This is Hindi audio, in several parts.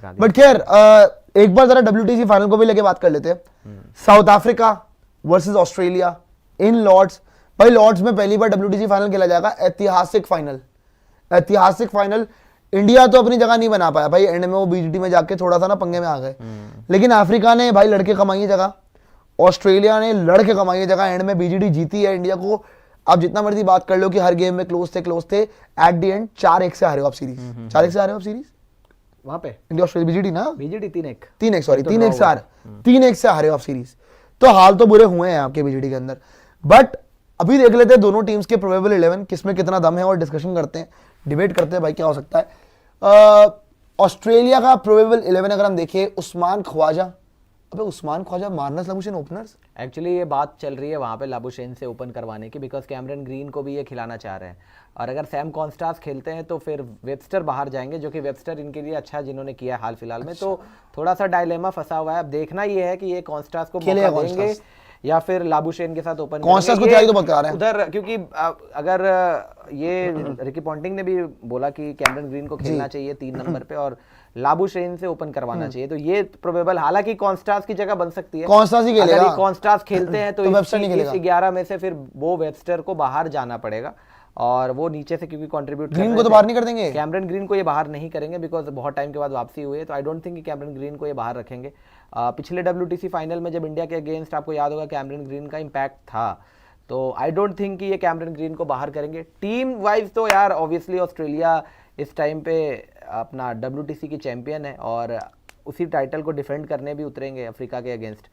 बट खैर एक बार जरा WTC फाइनल को भी लेके बात कर लेते हैं। साउथ अफ्रीका वर्सेस ऑस्ट्रेलिया इन लॉर्ड्स। भाई लॉर्ड्स में पहली बार WTC फाइनल खेला जाएगा, ऐतिहासिक फाइनल, ऐतिहासिक फाइनल। इंडिया तो अपनी जगह नहीं बना पाया भाई, एंड में वो BGT में जाके थोड़ा सा ना पंगे में आ गए, लेकिन अफ्रीका ने भाई लड़के कमाई है जगह, ऑस्ट्रेलिया ने लड़के कमाई है जगह, एंड में BGT जीती है इंडिया को। आप जितना मर्जी बात कर लो कि हर गेम में क्लोज थे, एट दी एंड 4-1 से हारे हो आप सीरीज, 4-1 से हारे हो आप सीरीज वहां पे इंडिया ऑस्ट्रेलिया BGT ना, BGT 3-1 सॉरी 3-1 से हारे हो आप सीरीज। तो हाल तो बुरे हुए हैं आपके BGT के अंदर। बट अभी देख लेते हैं दोनों टीम्स के प्रोबेबल 11 किसमें कितना दम है, और डिस्कशन करते हैं, डिबेट करते हैं भाई क्या हो सकता है। ऑस्ट्रेलिया का प्रोबेबल 11 अगर हम देखें, उस्मान ख्वाजा, अबे Usman Khawaja, Marnus Labuschagne openers. Actually ये बात चल रही है वहाँ पे लाबुशेन से ओपन करवाने की, बिकॉज कैमरन ग्रीन को भी ये खिलाना चाह रहे हैं, और अगर सैम कॉन्स्टास खेलते हैं तो फिर वेबस्टर बाहर जाएंगे, जो कि वेबस्टर इनके लिए अच्छा जिन्होंने किया हाल फिलहाल में। तो थोड़ा सा डायलेमा फंसा हुआ है। अब देखना ये है कि ये कॉन्स्टास को मौका देंगे या फिर लाबुशेन के साथ ओपन कॉन्स्टास को तैयारी तो बहुत करा रहे हैं उधर, क्योंकि अगर ये रिकी पॉन्टिंग ने भी बोला कि कैमरन ग्रीन को खेलना चाहिए 3 नंबर पे और लाबुशेन से ओपन करवाना चाहिए, तो ये प्रोबेबल, हालांकि कॉन्स्टास की जगह बन सकती है, कॉन्स्टास ही खेलेगा। अगर कॉन्स्टास खेलते हैं तो वेबस्टर नहीं खेलेगा। इस 11 में से फिर वो वेबस्टर को बाहर जाना पड़ेगा, और वो नीचे से क्योंकि कंट्रीब्यूट ग्रीन को तो बाहर नहीं कर देंगे, कैमरन ग्रीन को ये बाहर नहीं करेंगे, बिकॉज बहुत टाइम के बाद वापसी हुई है, तो आई डोंट थिंक कि कैमरन ग्रीन को ये बाहर रखेंगे। पिछले WTC फाइनल में जब इंडिया के अगेंस्ट, आपको याद होगा, कैमरन ग्रीन का इम्पैक्ट था, तो आई डोंट थिंक कि ये कैमरन ग्रीन को बाहर करेंगे। टीम वाइज तो यार ऑब्वियसली ऑस्ट्रेलिया इस टाइम पे अपना WTC की चैंपियन है, और उसी टाइटल को डिफेंड करने भी उतरेंगे अफ्रीका के अगेंस्ट,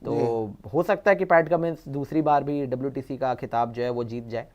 तो हो सकता है कि पैट कमिंस दूसरी बार भी WTC का खिताब जो है वो जीत जाए।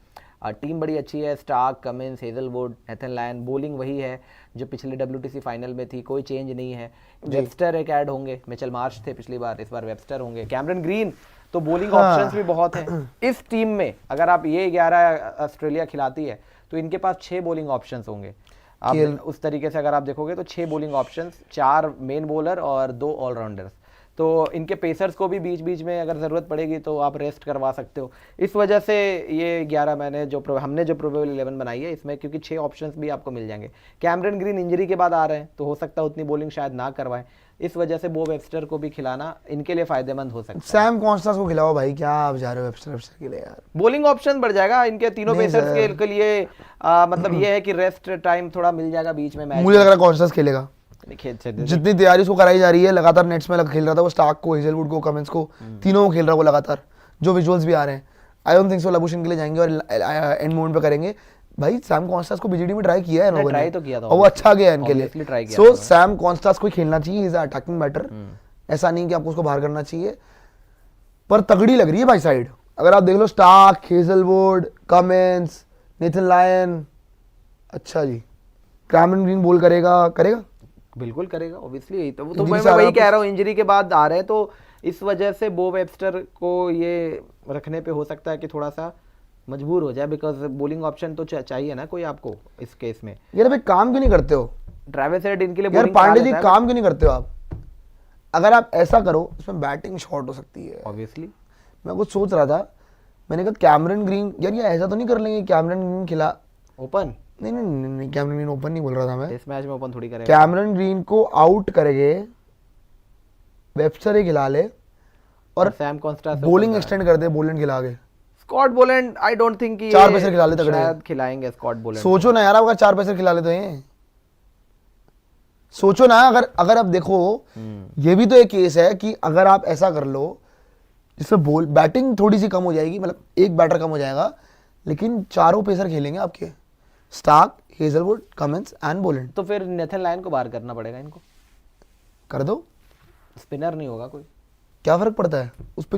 टीम बड़ी अच्छी है, Starc, Cummins, Hazlewood, Nathan Lyon, bowling वही है जो पिछले WTC फाइनल में थी, कोई चेंज नहीं है। वेबस्टर एक ऐड होंगे, मिचेल मार्श थे पिछली बार, इस बार वेबस्टर होंगे, कैमरन ग्रीन, तो बॉलिंग ऑप्शंस भी बहुत हैं इस टीम में। अगर आप ये 11 ऑस्ट्रेलिया खिलाती है तो इनके पास 6 बॉलिंग ऑप्शंस होंगे। आप उस तरीके से अगर आप देखोगे तो 6 बॉलिंग ऑप्शंस, 4 मेन बॉलर और 2 ऑलराउंडर्स, तो इनके पेसर्स को भी बीच बीच में अगर ज़रूरत पड़ेगी तो आप रेस्ट करवा सकते हो। इस वजह से ये 11 मैंने हमने जो प्रोबेबल 11 बनाई है इसमें, क्योंकि 6 ऑप्शंस भी आपको मिल जाएंगे। कैमरन ग्रीन इंजरी के बाद आ रहे हैं, तो हो सकता है उतनी बॉलिंग शायद ना करवाएं, इस वजह से बो वेबस्टर को भी खिलाना इनके लिए फायदेमंद हो सकता है। सैम कॉन्स्टास को खिलाओ भाई, क्या आप जा रहे हो वेबस्टर के लिए यार? बॉलिंग ऑप्शन बढ़ जाएगा इनके तीनों पेसर्स के लिए, मतलब ये है कि रेस्ट टाइम थोड़ा मिल जाएगा बीच में मैच। मुझे लग रहा है कॉन्स्टास खेलेगा, जितनी तैयारी उसको कराई जा रही है, लगातार नेट्स में खेल रहा था वो, स्टार्क को, हेजलवुड को, कमिंस को, तीनों को खेल रहा है वो लगातार, जो विजुअल्स भी आ रहे हैं। I don't think so Labuschagne के लिए जाएंगे और एंड मोमेंट पे करेंगे। भाई सैम कॉन्स्टास को BGT में ट्राई किया है लोगों ने, ट्राई तो किया था और वो अच्छा गया है इनके लिए। सो सैम कॉन्स्टास को खेलना चाहिए, इज अटैकिंग बैटर, ऐसा नहीं कि आपको उसको बाहर करना चाहिए, पर तगड़ी लग रही है भाई साइड। अगर आप देख लो, Starc, Hazlewood, Cummins, Nathan Lyon, अच्छा जी। कैमरन ग्रीन बोल करेगा बिल्कुल करेगा ऑब्वियसली, तो मैं वही कह रहा हूँ, इंजरी के बाद आ रहे हैं, तो इस वजह से बो वेबस्टर को ये रखने पे हो सकता है कि थोड़ा सा मजबूर हो जाए, बिकॉज बॉलिंग ऑप्शन तो चाहिए ना कोई आपको इस केस में। यार भाई काम क्यों नहीं करते हो? ट्रेविस हेड इनके लिए यार पांडे जी काम क्यों नहीं करते हो आप? अगर आप ऐसा करो, इसमें बैटिंग शॉर्ट हो सकती है ऑब्वियसली। मैं कुछ सोच रहा था, मैंने कहा कैमरन ग्रीन, यार ये ऐसा तो नहीं कर लेंगे कैमरन ग्रीन खिला ओपन? नहीं, कैमरन ग्रीन ओपन नहीं बोल रहा था मैं, इस मैच में ओपन थोड़ी करेगा। कैमरन ग्रीन को आउट करेंगे, वेबस्टर ही खिला ले और सैम कॉन्स्टास बॉलिंग एक्सटेंड कर दे, बोलेंड खिला के। स्कॉट बोलेंड आई डोंट थिंक कि 4 पेसर खिला ले तगड़े, शायद खिलाएंगे स्कॉट बोलेंड। सोचो ना यार, अगर 4 पेसर खिला ले तो ये सोचो ना, अगर आप देखो, ये भी तो एक केस है कि अगर आप ऐसा कर लो जिसमें बैटिंग थोड़ी सी कम हो जाएगी, मतलब एक बैटर कम हो जाएगा, लेकिन चारों पेसर खेलेंगे आपके, स्टार्क, हेजलवुड, कमिंस एंड बोलेंड। तो फिर नेथन लायन को बाहर करना पड़ेगा इनको, कर दो, स्पिनर नहीं होगा कोई, क्या फर्क पड़ता है उस पे?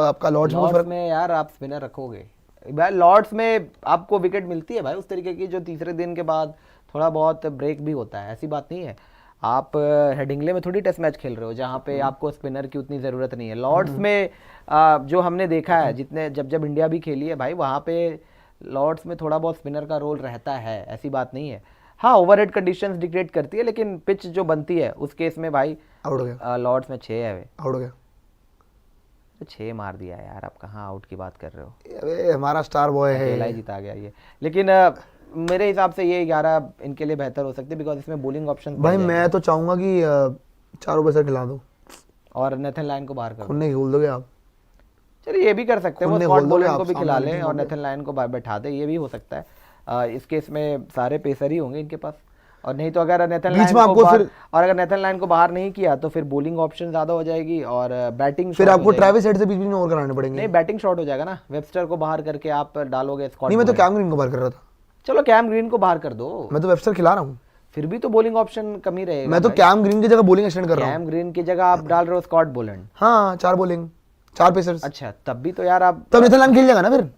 आपका लॉर्ड्स में फर्क में यार आप स्पिनर रखोगे भाई, लॉर्ड्स में आपको विकेट मिलती है भाई उस तरीके की, जो तीसरे दिन के बाद थोड़ा बहुत ब्रेक भी होता है, ऐसी बात नहीं है। आप हेडिंगले में थोड़ी टेस्ट मैच खेल रहे हो जहाँ पे आपको स्पिनर की उतनी ज़रूरत नहीं है। लॉर्ड्स में जो हमने देखा है, जितने जब इंडिया भी खेली है भाई, वहाँ पे लॉर्ड्स में थोड़ा बहुत स्पिनर का रोल रहता है, ऐसी बात नहीं है। हाँ, ओवरहेड कंडीशंस डिक्टेट करती है, लेकिन पिच जो बनती है उस केस में भाई आउट हो गया, लॉर्ड्स में 6 है, आउट हो गया, 6 मार दिया यार, आप कहाँ आउट की बात कर रहे हो? अरे हमारा स्टार बॉय है, अकेला ही जिता गया ये। लेकिन मेरे हिसाब से ये 11 इनके लिए बेहतर हो सकते हैं, बिकॉज इसमें बॉलिंग ऑप्शन भाई मैं तो चाहूंगा कि चारों पेसर खिला दो, और नेथन लाइन को बाहर कर दो। खुन्ने खोल दोगे आप। चलिए ये भी कर सकते हैं, वो खुन्ने स्कॉट खोल दोगे बोलन आप, को भी सामने खिला लें बैटिंग और होगे। नेथन लाइन को बैठा दे, ये भी हो सकता है। इस केस में सारे पेसर ही होंगे इनके पास, और नहीं तो अगर नेथन बीच लाइन में को आपको बाहर, फिर- और अगर नेथन लाइन को बाहर नहीं किया तो फिर बॉलिंग ऑप्शन ज्यादा हो जाएगी और बैटिंग फिर आपको ट्रेविस हेड से बीच बीच में और कराने पड़ेंगे। नहीं, बैटिंग शॉट हो जाएगा ना, वेबस्टर को बाहर करके आप डालोगे स्कॉट नहीं मैं तो बोलन। कैम ग्रीन को बाहर कर रहा था, चलो कैम ग्रीन को बाहर कर दो, मैं तो वेबस्टर खिला रहा हूँ। फिर भी तो बॉलिंग ऑप्शन कम ही रहेगा। मैं तो भाई। कैम ग्रीन की जगह बॉलिंग एक्सटेंड कर रहा हूँ। कैम ग्रीन की जगह आप डाल रहे हो स्कॉट बोलन। हाँ 4 बॉलिंग 4 पेसर्स, अच्छा, तब भी तो यार आप तब नेथन लाइन खेल जाएगा ना फिर।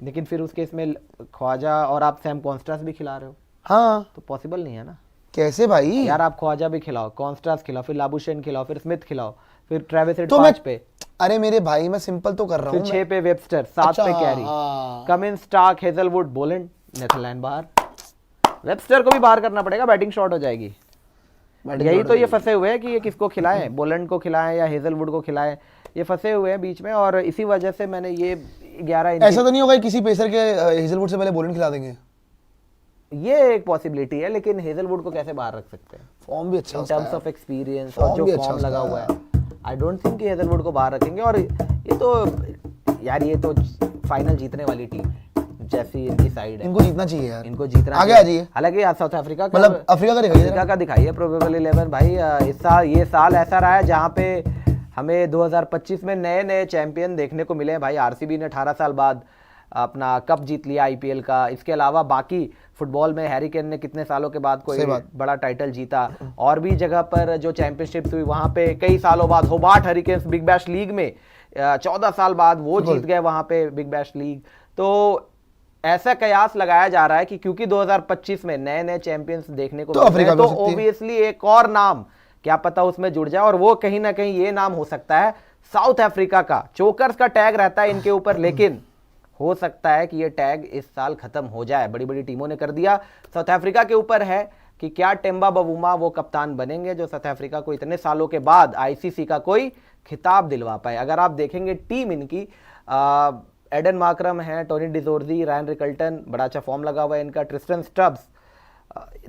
लेकिन फिर उस केस में ख्वाजा और आप सैम कॉन्स्ट्रास भी खिला रहे हो, हाँ तो पॉसिबल नहीं है ना कैसे भाई। यार। आप ख्वाजा भी खिलाओ, कॉन्स्ट्रास खिलाओ, फिर लाबुशेन खिलाओ, फिर स्मिथ खिलाओ, फिर ट्रेविस हेड तो 5 पे, अरे मेरे भाई मैं सिंपल तो कर रहा फिर हूँ। 6 पे वेबस्टर, 7 अच्छा, पे कैरी, हाँ। कमिंस, स्टार्क, हेजलवुड, बोलन, नेथन लाइन बाहर। वेबस्टर को भी बाहर करना पड़ेगा, बैटिंग शॉट हो जाएगी। यही तो ये फंसे हुए हैं कि ये किसको खिलाएं, बोलन को खिलाएं या हेजलवुड को खिलाएं, ये फंसे हुए हैं बीच में, और इसी वजह से मैंने ये 11 ऐसा तो नहीं होगा कि किसी पेसर के हेजलवुड से पहले बॉलिंग खिला देंगे। ये एक पॉसिबिलिटी है, लेकिन हेजलवुड को कैसे बाहर रख सकते हैं फॉर्म भी अच्छा इन उसका टर्म्स है। ऑफ एक्सपीरियंस, Form और जो भी अच्छा फॉर्म उसका लगा हुआ है। है। आई डोंट थिंक कि हेजलवुड को बाहर रखेंगे, और ये तो यार ये तो फाइनल जीतने वाली टीम है, जैसी इनकी साइड है, इनको जीतना चाहिए यार। इनको जीतना आगे चाहिए। आ जाइए। हालांकि आज साउथ अफ्रीका का, मतलब अफ्रीका का दिखाइए अफ्रीका जरा। का दिखाइए प्रोबेबल 11 भाई। इस साल, ये साल ऐसा रहा है जहाँ पे हमें 2025 में नए नए चैंपियन देखने को मिले हैं भाई। आरसीबी ने 18 साल बाद अपना कप जीत लिया आईपीएल का। इसके अलावा बाकी फुटबॉल में हैरी केन ने कितने सालों के बाद कोई सही बात। बड़ा टाइटल जीता, और भी जगह पर जो चैंपियनशिप हुई वहाँ पे कई सालों बाद Hobart hurricanes big bash league में 14 साल बाद वो जीत गए वहाँ पे बिग बैश लीग। तो ऐसा कयास लगाया जा रहा है कि क्योंकि 2025 में नए नए चैंपियंस देखने को तो मिल रहे अफ्रीका हैं, भी तो हो सकती है। ऑब्वियसली एक और नाम क्या पता उसमें जुड़ जाए, और वो कहीं ना कहीं ये नाम हो सकता है साउथ अफ्रीका का। चोकर्स का टैग रहता है इनके ऊपर, लेकिन हो सकता है कि ये टैग इस साल खत्म हो जाए। बड़ी बड़ी टीमों ने कर दिया, साउथ अफ्रीका के ऊपर है कि क्या टेम्बा बवुमा वो कप्तान बनेंगे जो साउथ अफ्रीका को इतने सालों के बाद आईसीसी का कोई खिताब दिलवा पाए। अगर आप देखेंगे टीम इनकी, एडन मार्करम है, टोनी डिजोर्जी, रायन रिकल्टन, बड़ा अच्छा फॉर्म लगा हुआ है इनका, ट्रिस्टन स्टब्स,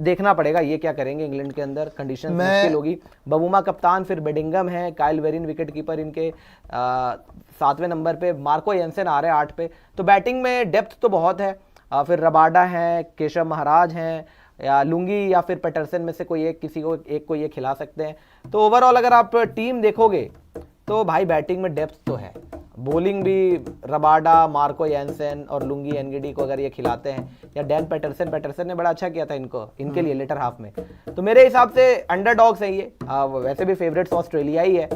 देखना पड़ेगा ये क्या करेंगे इंग्लैंड के अंदर, कंडीशन मुश्किल होगी। बबूमा कप्तान, फिर बेडिंगम है, काइल वेरिन विकेट कीपर इनके 7वें नंबर पे, मार्को येंसन आ रहे हैं 8 पे। तो बैटिंग में डेप्थ तो बहुत है। फिर रबाडा हैं, केशव महाराज हैं, या लुंगी या फिर पैटरसन में से कोई एक, किसी को एक को ये खिला सकते हैं। तो ओवरऑल अगर आप टीम देखोगे तो भाई बैटिंग में डेप्थ तो है। बॉलिंग भी रबाडा, मार्को येंसन और लुंगी एनगीडी को अगर ये खिलाते हैं, या डैन पैटरसन ने बड़ा अच्छा किया था इनको, इनके लिए लेटर हाफ में। तो मेरे हिसाब से अंडरडॉग्स है ये। वैसे भी फेवरेट्स ऑस्ट्रेलिया ही है,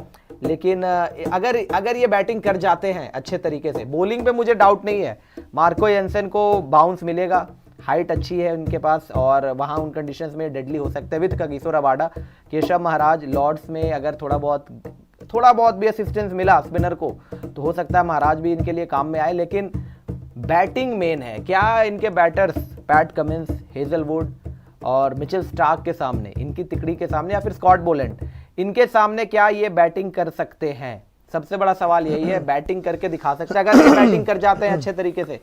लेकिन अगर ये बैटिंग कर जाते हैं अच्छे तरीके से, बॉलिंग पे मुझे डाउट नहीं है मार्को येंसन को बाउंस मिलेगा, हाइट अच्छी है उनके पास, और वहाँ उन कंडीशंस में डेडली हो सकते हैं with Kagiso Rabada. Keshav Maharaj Lord's में अगर थोड़ा बहुत भी असिस्टेंस मिला स्पिनर को, तो हो सकता है महाराज भी इनके लिए काम में आए। लेकिन बैटिंग मेन है। क्या इनके बैटर्स पैट कमिंस, हेजलवुड और मिचेल स्टार्क के सामने, इनकी तिकड़ी के सामने, या फिर स्कॉट बोलैंड, इनके सामने क्या ये बैटिंग कर सकते हैं? सबसे बड़ा सवाल यही है, बैटिंग करके दिखा सकते हैं। अगर ये बैटिंग कर जाते हैं अच्छे तरीके से,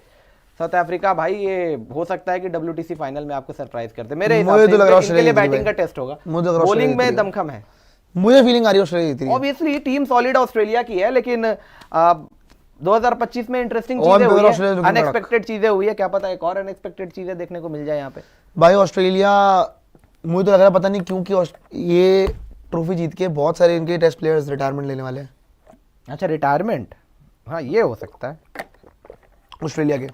साउथ अफ्रीका भाई, ये हो सकता है कि WTC फाइनल में आपको सरप्राइज करते। मेरे हिसाब से मुझे तो लग रहा है इनके लिए ऑस्ट्रेलिया बैटिंग का जीतेगी टेस्ट होगा। मुझे लग रहा है बॉलिंग ऑस्ट्रेलिया में दमखम है। मुझे फीलिंग आ रही है ऑस्ट्रेलिया जीतेगी। ऑब्वियसली टीम सॉलिड ऑस्ट्रेलिया की है, लेकिन 2025 में इंटरेस्टिंग और चीजें भी हुई ऑस्ट्रेलिया है, looking अनएक्सपेक्टेड चीजें हुई है। क्या पता एक और अनएक्सपेक्टेड चीजें देखने को मिल जाए यहाँ पे। भाई ऑस्ट्रेलिया, मुझे तो लग रहा है पता नहीं क्यों कि ये ट्रॉफी जीत के बहुत सारे इनके टेस्ट प्लेयर्स रिटायरमेंट लेने वाले हैं अच्छा, रिटायरमेंट, हाँ ये हो सकता है ऑस्ट्रेलिया के।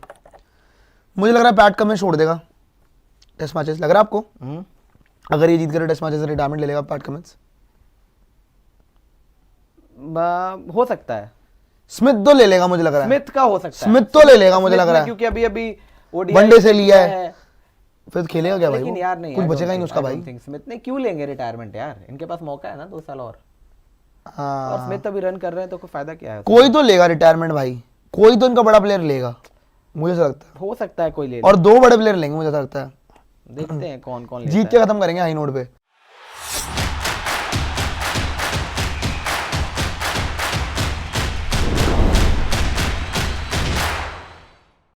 मुझे लग रहा है पैट कमिंस छोड़ देगा टेस्ट मैचेस। लग रहा है आपको? अगर ये जीत कर टेस्ट मैचेस रिटायरमेंट ले लेगा पैट कमिंस? हो सकता है। स्मिथ तो ले लेगा मुझे लग रहा है। स्मिथ का हो सकता है, स्मिथ तो ले लेगा मुझे लग रहा है, क्योंकि अभी ODI वनडे से लिया है। फिर खेलेगा क्या भाई? लेकिन वो? यार नहीं, कुछ I बचेगा ही don't नहीं उसका think- I भाई। don't think स्मिथ ने क्यों लेंगे रिटायरमेंट यार, इनके पास मौका है ना 2 साल और हाँ, स्मिथ अभी रन कर रहे हैं तो कोई फायदा क्या है? कोई तो लेगा रिटायरमेंट भाई, कोई तो इनका बड़ा प्लेयर लेगा मुझे ऐसा लगता है, हो सकता है कोई ले ले। और 2 बड़े प्लेयर लेंगे मुझे ऐसा लगता है। देखते हैं कौन कौन लेता जीत के खत्म करेंगे हाई नोट पे।